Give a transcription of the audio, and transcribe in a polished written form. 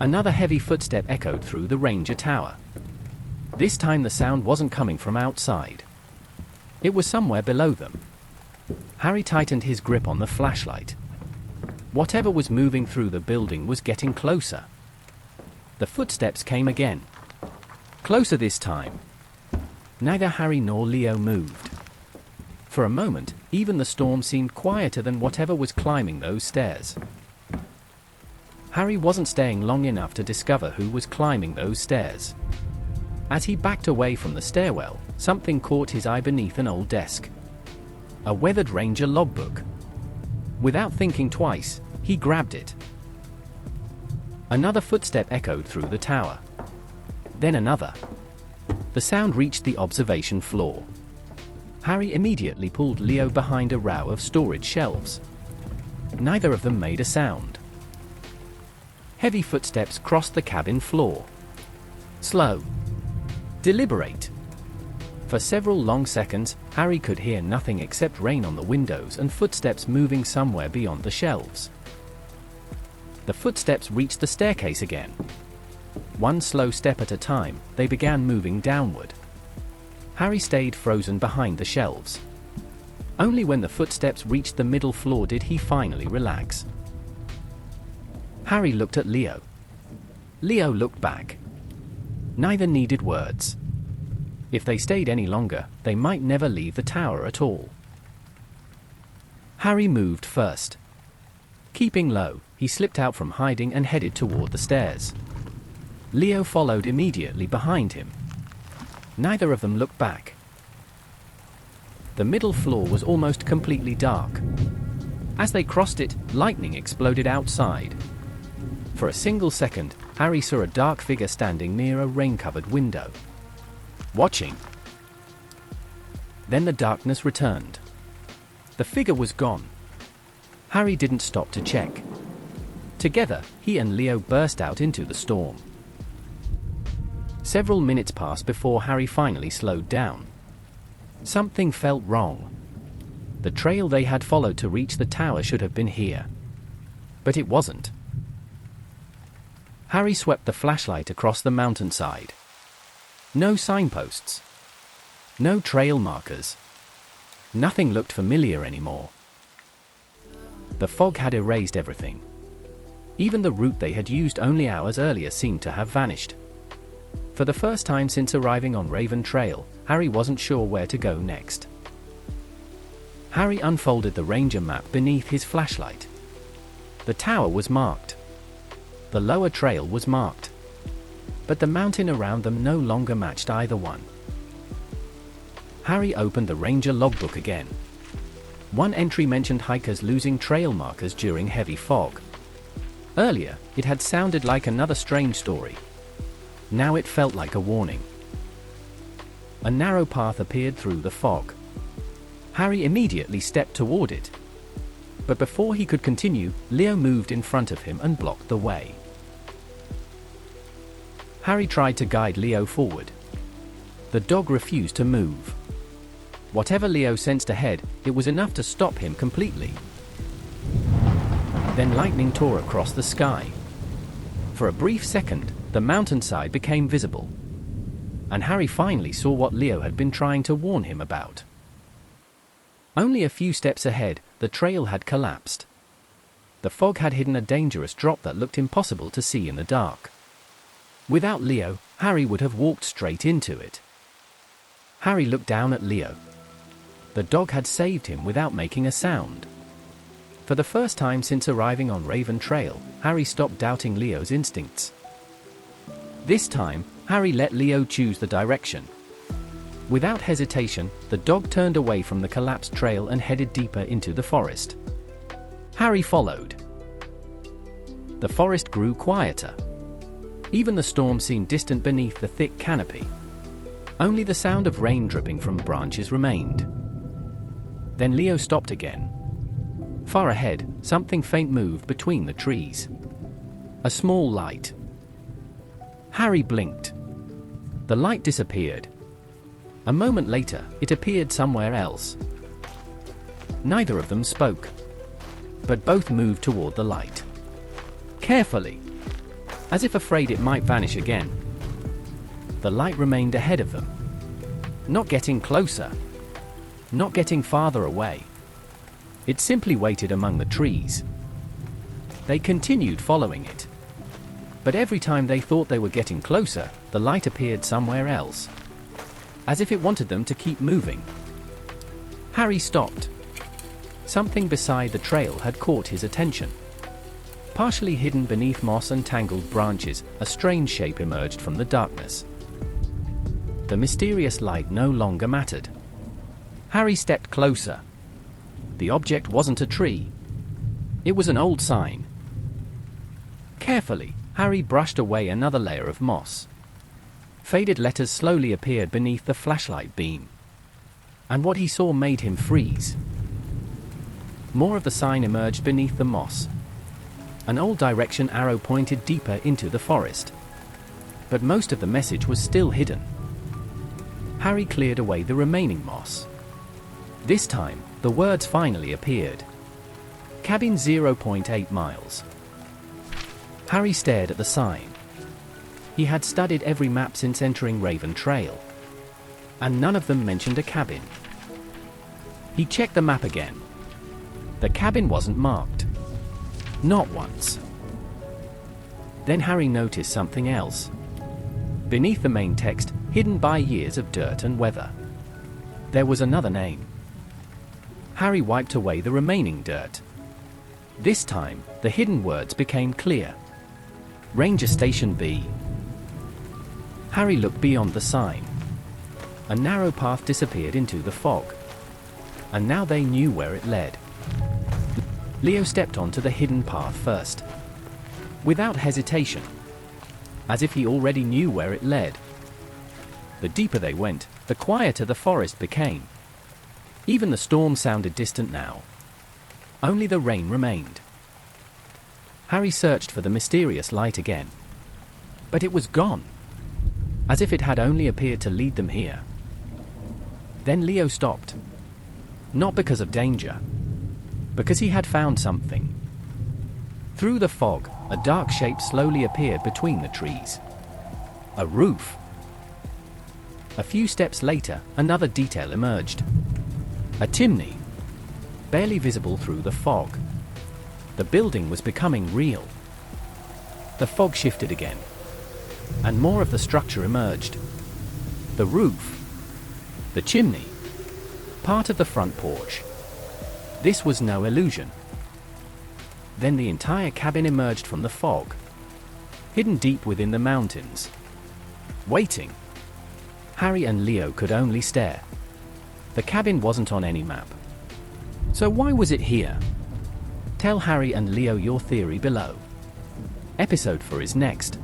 Another heavy footstep echoed through the ranger tower. This time the sound wasn't coming from outside. It was somewhere below them. Harry tightened his grip on the flashlight. Whatever was moving through the building was getting closer. The footsteps came again. Closer this time. Neither Harry nor Leo moved. For a moment, even the storm seemed quieter than whatever was climbing those stairs. Harry wasn't staying long enough to discover who was climbing those stairs. As he backed away from the stairwell, something caught his eye beneath an old desk. A weathered Ranger logbook. Without thinking twice, he grabbed it. Another footstep echoed through the tower. Then another. The sound reached the observation floor. Harry immediately pulled Leo behind a row of storage shelves. Neither of them made a sound. Heavy footsteps crossed the cabin floor. Slow. Deliberate. For several long seconds, Harry could hear nothing except rain on the windows and footsteps moving somewhere beyond the shelves. The footsteps reached the staircase again. One slow step at a time, they began moving downward. Harry stayed frozen behind the shelves. Only when the footsteps reached the middle floor did he finally relax. Harry looked at Leo. Leo looked back. Neither needed words. If they stayed any longer, they might never leave the tower at all. Harry moved first. Keeping low, he slipped out from hiding and headed toward the stairs. Leo followed immediately behind him. Neither of them looked back. The middle floor was almost completely dark. As they crossed it, lightning exploded outside. For a single second, Harry saw a dark figure standing near a rain-covered window. Watching. Then the darkness returned. The figure was gone. Harry didn't stop to check. Together, he and Leo burst out into the storm. Several minutes passed before Harry finally slowed down. Something felt wrong. The trail they had followed to reach the tower should have been here. But it wasn't. Harry swept the flashlight across the mountainside. No signposts. No trail markers. Nothing looked familiar anymore. The fog had erased everything. Even the route they had used only hours earlier seemed to have vanished. For the first time since arriving on Raven Trail, Harry wasn't sure where to go next. Harry unfolded the ranger map beneath his flashlight. The tower was marked. The lower trail was marked. But the mountain around them no longer matched either one. Harry opened the ranger logbook again. One entry mentioned hikers losing trail markers during heavy fog. Earlier, it had sounded like another strange story. Now it felt like a warning. A narrow path appeared through the fog. Harry immediately stepped toward it. But before he could continue, Leo moved in front of him and blocked the way. Harry tried to guide Leo forward. The dog refused to move. Whatever Leo sensed ahead, it was enough to stop him completely. Then lightning tore across the sky. For a brief second, the mountainside became visible. And Harry finally saw what Leo had been trying to warn him about. Only a few steps ahead, the trail had collapsed. The fog had hidden a dangerous drop that looked impossible to see in the dark. Without Leo, Harry would have walked straight into it. Harry looked down at Leo. The dog had saved him without making a sound. For the first time since arriving on Raven Trail, Harry stopped doubting Leo's instincts. This time, Harry let Leo choose the direction. Without hesitation, the dog turned away from the collapsed trail and headed deeper into the forest. Harry followed. The forest grew quieter. Even the storm seemed distant beneath the thick canopy. Only the sound of rain dripping from branches remained. Then Leo stopped again. Far ahead, something faint moved between the trees. A small light. Harry blinked. The light disappeared. A moment later, it appeared somewhere else. Neither of them spoke. But both moved toward the light. Carefully. as if afraid it might vanish again. The light remained ahead of them, not getting closer, not getting farther away. It simply waited among the trees. They continued following it. But every time they thought they were getting closer, the light appeared somewhere else, as if it wanted them to keep moving. Harry stopped. Something beside the trail had caught his attention. Partially hidden beneath moss and tangled branches, a strange shape emerged from the darkness. The mysterious light no longer mattered. Harry stepped closer. The object wasn't a tree. It was an old sign. Carefully, Harry brushed away another layer of moss. Faded letters slowly appeared beneath the flashlight beam. And what he saw made him freeze. More of the sign emerged beneath the moss. An old direction arrow pointed deeper into the forest. But most of the message was still hidden. Harry cleared away the remaining moss. This time, the words finally appeared. Cabin 0.8 miles. Harry stared at the sign. He had studied every map since entering Raven Trail, and none of them mentioned a cabin. He checked the map again. The cabin wasn't marked. Not once. Then Harry noticed something else. Beneath the main text, hidden by years of dirt and weather, there was another name. Harry wiped away the remaining dirt. This time, the hidden words became clear. Ranger Station B. Harry looked beyond the sign. A narrow path disappeared into the fog. And now they knew where it led. Leo stepped onto the hidden path first. Without hesitation. As if he already knew where it led. The deeper they went, the quieter the forest became. Even the storm sounded distant now. Only the rain remained. Harry searched for the mysterious light again. But it was gone. As if it had only appeared to lead them here. Then Leo stopped. Not because of danger. Because he had found something. Through the fog, a dark shape slowly appeared between the trees. A roof. A few steps later, another detail emerged. A chimney. Barely visible through the fog. The building was becoming real. The fog shifted again. And more of the structure emerged. The roof. The chimney. Part of the front porch. This was no illusion. Then the entire cabin emerged from the fog. Hidden deep within the mountains. Waiting. Harry and Leo could only stare. The cabin wasn't on any map. So why was it here? Tell Harry and Leo your theory below. Episode 4 is next.